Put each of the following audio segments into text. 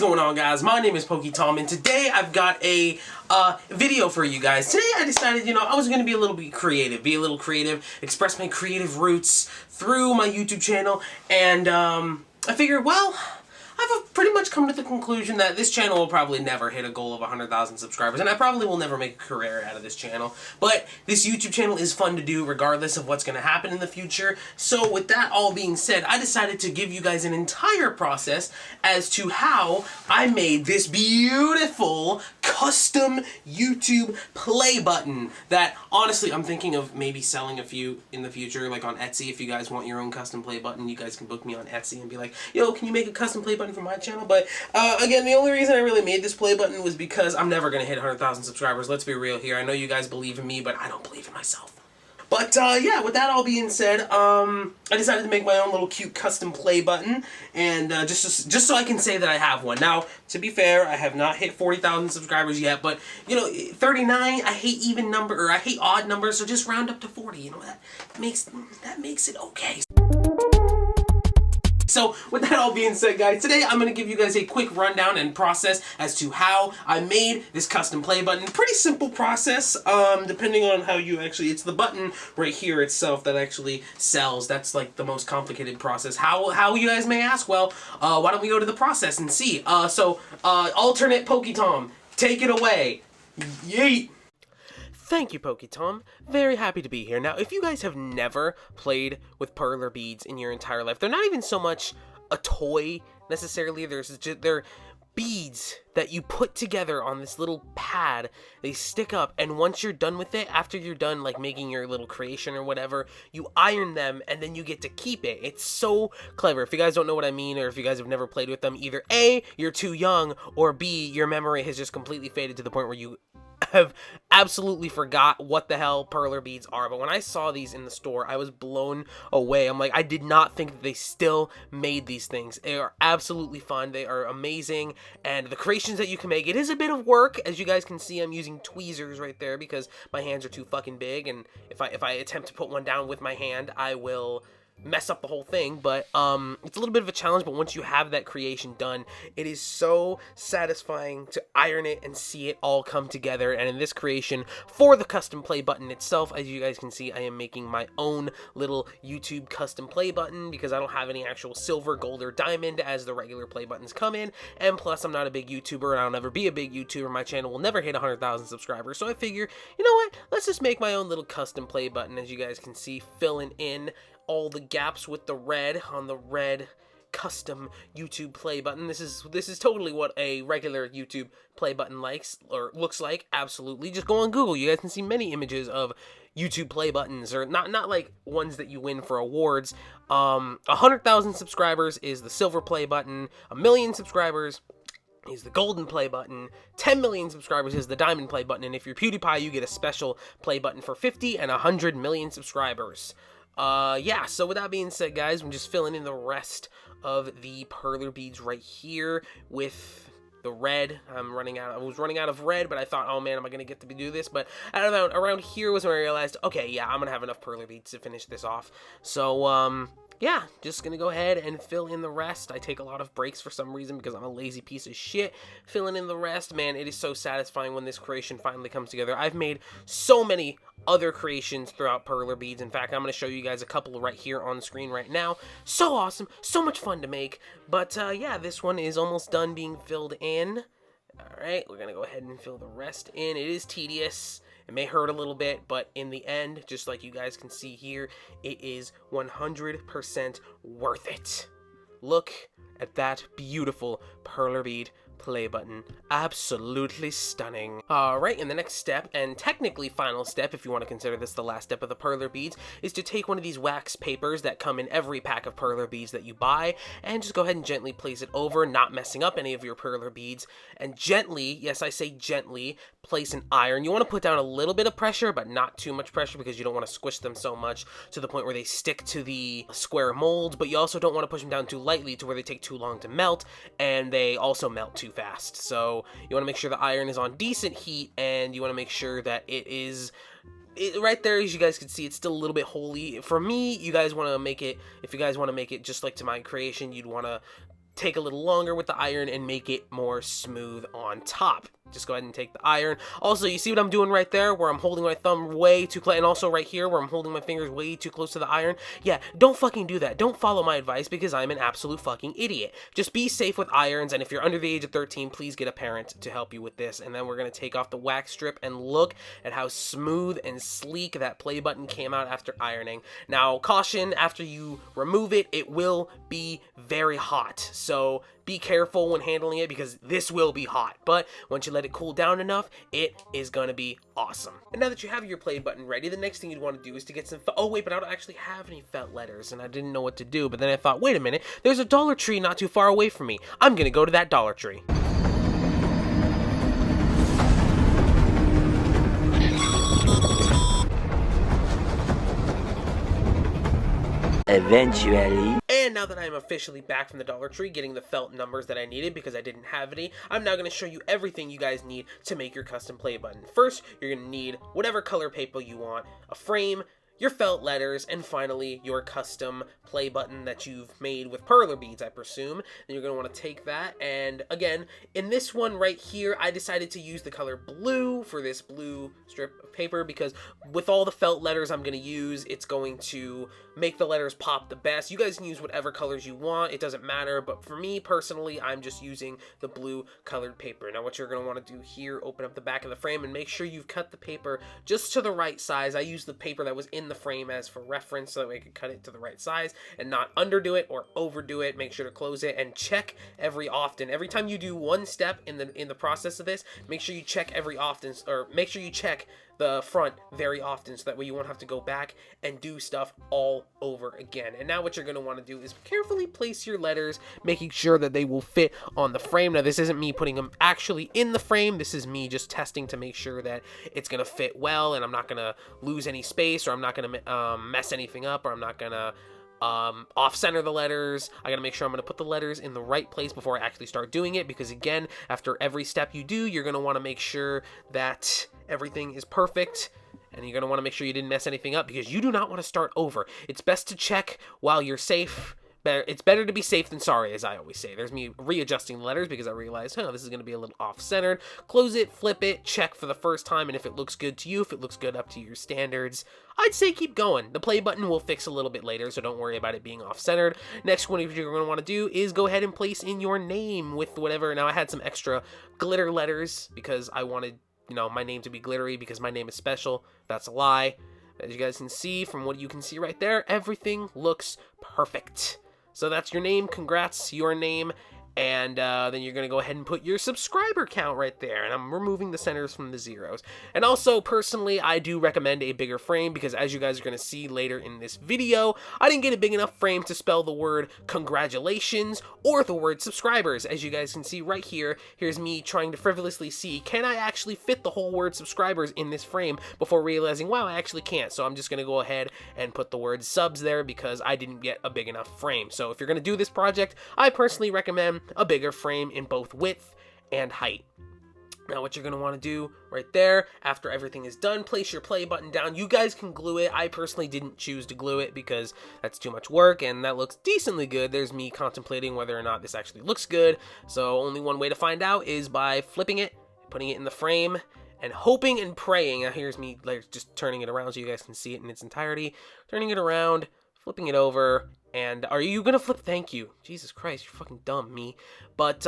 going on, guys? My name is PokeTom, and today I've got a video for you guys. Today I decided, I was going to be a little creative, express my creative roots through my YouTube channel, and I figured, well, I've pretty much come to the conclusion that this channel will probably never hit a goal of 100,000 subscribers, and I probably will never make a career out of this channel. But this YouTube channel is fun to do regardless of what's going to happen in the future. So with that all being said, I decided to give you guys an entire process as to how I made this beautiful custom YouTube play button that, honestly, I'm thinking of maybe selling a few in the future, like on Etsy. If you guys want your own custom play button, you guys can book me on Etsy and be like, yo, can you make a custom play button for my channel? But again, the only reason I really made this play button was because I'm never going to hit 100,000 subscribers. Let's be real here. I know you guys believe in me, but I don't believe in myself. But yeah, with that all being said, I decided to make my own little cute custom play button, and just so I can say that I have one. Now, to be fair, I have not hit 40,000 subscribers yet, but 39, I hate even number, or I hate odd numbers, so just round up to 40. That makes it okay. So, with that all being said, guys, today I'm going to give you guys a quick rundown and process as to how I made this custom play button. Pretty simple process, depending on how you actually, it's the button right here itself that actually sells. That's like the most complicated process. How you guys may ask? Well, why don't we go to the process and see. Alternate PokeTom, take it away. Yeet! Thank you, PokeTom. Very happy to be here. Now, if you guys have never played with perler beads in your entire life, they're not even so much a toy, necessarily. They're beads that you put together on this little pad. They stick up, and once you're done with it, after you're done, like, making your little creation or whatever, you iron them, and then you get to keep it. It's so clever. If you guys don't know what I mean, or if you guys have never played with them, either A, you're too young, or B, your memory has just completely faded to the point where you have absolutely forgot what the hell perler beads are. But when I saw these in the store, I was blown away. I'm like, I did not think that they still made these things. They are absolutely fun. They are amazing. And the creations that you can make, it is a bit of work. As you guys can see, I'm using tweezers right there because my hands are too fucking big. And if I attempt to put one down with my hand, I will mess up the whole thing. But it's a little bit of a challenge, but once you have that creation done, it is so satisfying to iron it and see it all come together. And in this creation for the custom play button itself, as you guys can see, I am making my own little YouTube custom play button because I don't have any actual silver, gold, or diamond as the regular play buttons come in. And plus, I'm not a big YouTuber, and I'll never be a big YouTuber. My channel will never hit 100,000 subscribers. So I figure, you know what, let's just make my own little custom play button. As you guys can see, filling in all the gaps with the red on the red custom YouTube play button. This is totally what a regular YouTube play button likes or looks like. Absolutely. Just go on Google. You guys can see many images of YouTube play buttons, or not like ones that you win for awards. 100,000 subscribers is the silver play button. 1 million subscribers is the golden play button. 10 million subscribers is the diamond play button. And if you're PewDiePie, you get a special play button for 50 and 100 million subscribers. Yeah, so with that being said, guys, I'm just filling in the rest of the perler beads right here with the red. I was running out of red, but I thought, oh man, am I gonna get to do this? But around here was when I realized, okay, yeah, I'm gonna have enough perler beads to finish this off. So, yeah, just gonna go ahead and fill in the rest. I take a lot of breaks for some reason because I'm a lazy piece of shit. Filling in the rest, man, it is so satisfying when this creation finally comes together. I've made so many other creations throughout perler beads. In fact, I'm gonna show you guys a couple right here on the screen right now. So awesome, so much fun to make. But yeah, this one is almost done being filled in. Alright, we're gonna go ahead and fill the rest in. It is tedious. It may hurt a little bit, but in the end, just like you guys can see here, it is 100% worth it. Look at that beautiful perler bead play button. Absolutely stunning. Alright, and the next step, and technically final step, if you want to consider this the last step of the perler beads, is to take one of these wax papers that come in every pack of perler beads that you buy, and just go ahead and gently place it over, not messing up any of your perler beads, and gently, yes I say gently, place an iron. You want to put down a little bit of pressure, but not too much pressure because you don't want to squish them so much to the point where they stick to the square mold, but you also don't want to push them down too lightly to where they take too long to melt, and they also melt too fast. So you want to make sure the iron is on decent heat, and you want to make sure that it is right there. As you guys can see, it's still a little bit holy. For me, you guys want to make it, if you guys want to make it just like to my creation, you'd want to take a little longer with the iron and make it more smooth on top. Just go ahead and take the iron. Also, you see what I'm doing right there where I'm holding my thumb way too close, and also right here where I'm holding my fingers way too close to the iron? Yeah, don't fucking do that. Don't follow my advice because I'm an absolute fucking idiot. Just be safe with irons, and if you're under the age of 13, please get a parent to help you with this. And then we're going to take off the wax strip and look at how smooth and sleek that play button came out after ironing. Now, caution, after you remove it, it will be very hot. So be careful when handling it because this will be hot. But once you let it cool down enough, it is going to be awesome. And now that you have your play button ready, the next thing you'd want to do is to get some oh wait, but I don't actually have any felt letters and I didn't know what to do. But then I thought, wait a minute, there's a Dollar Tree not too far away from me. I'm going to go to that Dollar Tree. Eventually. And now that I'm officially back from the Dollar Tree getting the felt numbers that I needed because I didn't have any, I'm now going to show you everything you guys need to make your custom play button. First, you're going to need whatever color paper you want, a frame, your felt letters, and finally your custom play button that you've made with perler beads, I presume. Then you're going to want to take that, and again, in this one right here, I decided to use the color blue for this blue strip of paper because with all the felt letters I'm going to use, it's going to make the letters pop the best. You guys can use whatever colors you want, it doesn't matter, but for me personally, I'm just using the blue colored paper. Now what you're going to want to do here, open up the back of the frame and make sure you've cut the paper just to the right size. I used the paper that was in the frame as for reference so that way I could cut it to the right size and not underdo it or overdo it. Make sure to close it and check every often. Every time you do one step in the process of this, make sure you check every often, or make sure you check the front very often so that way you won't have to go back and do stuff all over again. And now what you're going to want to do is carefully place your letters, making sure that they will fit on the frame. Now this isn't me putting them actually in the frame, this is me just testing to make sure that it's going to fit well and I'm not going to lose any space, or I'm not going to mess anything up, or I'm not going to off-center the letters. I gotta make sure I'm gonna put the letters in the right place before I actually start doing it, because again, after every step you do, you're gonna want to make sure that everything is perfect, and you're gonna want to make sure you didn't mess anything up because you do not want to start over. It's best to check while you're safe. It's better to be safe than sorry, as I always say. There's me readjusting the letters because I realized, this is going to be a little off-centered. Close it, flip it, check for the first time, and if it looks good to you, if it looks good up to your standards, I'd say keep going. The play button will fix a little bit later, so don't worry about it being off-centered. Next one you're going to want to do is go ahead and place in your name with whatever. Now, I had some extra glitter letters because I wanted, my name to be glittery because my name is special. That's a lie. As you guys can see, from what you can see right there, everything looks perfect. So that's your name, congrats, your name, and then you're going to go ahead and put your subscriber count right there, and I'm removing the centers from the zeros. And also, personally, I do recommend a bigger frame, because as you guys are going to see later in this video, I didn't get a big enough frame to spell the word congratulations or the word subscribers. As you guys can see right here, here's me trying to frivolously see, can I actually fit the whole word subscribers in this frame, before realizing, wow, I actually can't. So I'm just going to go ahead and put the word subs there, because I didn't get a big enough frame. So if you're going to do this project, I personally recommend a bigger frame in both width and height. Now what you're going to want to do right there, after everything is done, place your play button down. You guys can glue it. I personally didn't choose to glue it because that's too much work, and that looks decently good. There's me contemplating whether or not this actually looks good. So only one way to find out is by flipping it, putting it in the frame, and hoping and praying. Now here's me just turning it around so you guys can see it in its entirety. Turning it around, flipping it over. And are you gonna flip? Thank you. Jesus Christ, you're fucking dumb, me. But,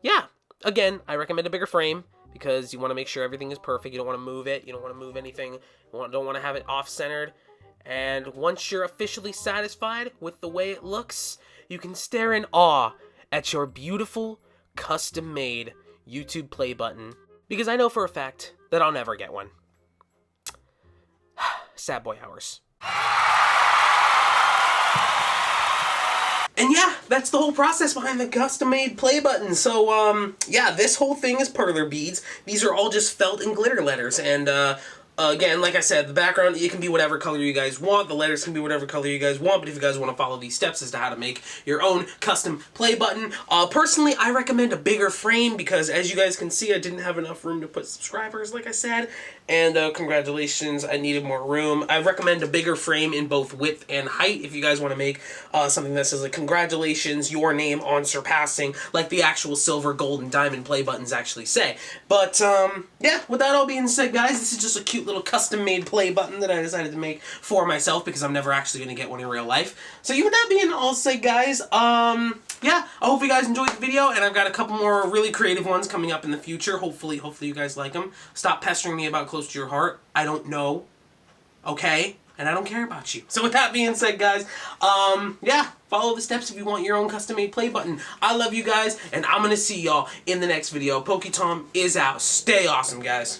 yeah. Again, I recommend a bigger frame because you want to make sure everything is perfect. You don't want to move it. You don't want to move anything. You don't want to have it off-centered. And once you're officially satisfied with the way it looks, you can stare in awe at your beautiful, custom-made YouTube play button. Because I know for a fact that I'll never get one. Sad boy hours. And yeah, that's the whole process behind the custom-made play button. So, yeah, this whole thing is perler beads. These are all just felt and glitter letters. And, Again, like I said, the background, it can be whatever color you guys want. The letters can be whatever color you guys want. But if you guys want to follow these steps as to how to make your own custom play button, personally, I recommend a bigger frame because, as you guys can see, I didn't have enough room to put subscribers, like I said. And congratulations, I needed more room. I recommend a bigger frame in both width and height if you guys want to make something that says, like, congratulations, your name on surpassing, like the actual silver, gold, and diamond play buttons actually say. But, yeah, with that all being said, guys, this is just a cute little custom-made play button that I decided to make for myself because I'm never actually going to get one in real life. So with that being all said, guys, yeah, I hope you guys enjoyed the video, and I've got a couple more really creative ones coming up in the future. Hopefully you guys like them. Stop pestering me about close to your heart. I don't know. Okay? And I don't care about you. So with that being said, guys, yeah, follow the steps if you want your own custom-made play button. I love you guys, and I'm going to see y'all in the next video. PokeTom is out. Stay awesome, guys.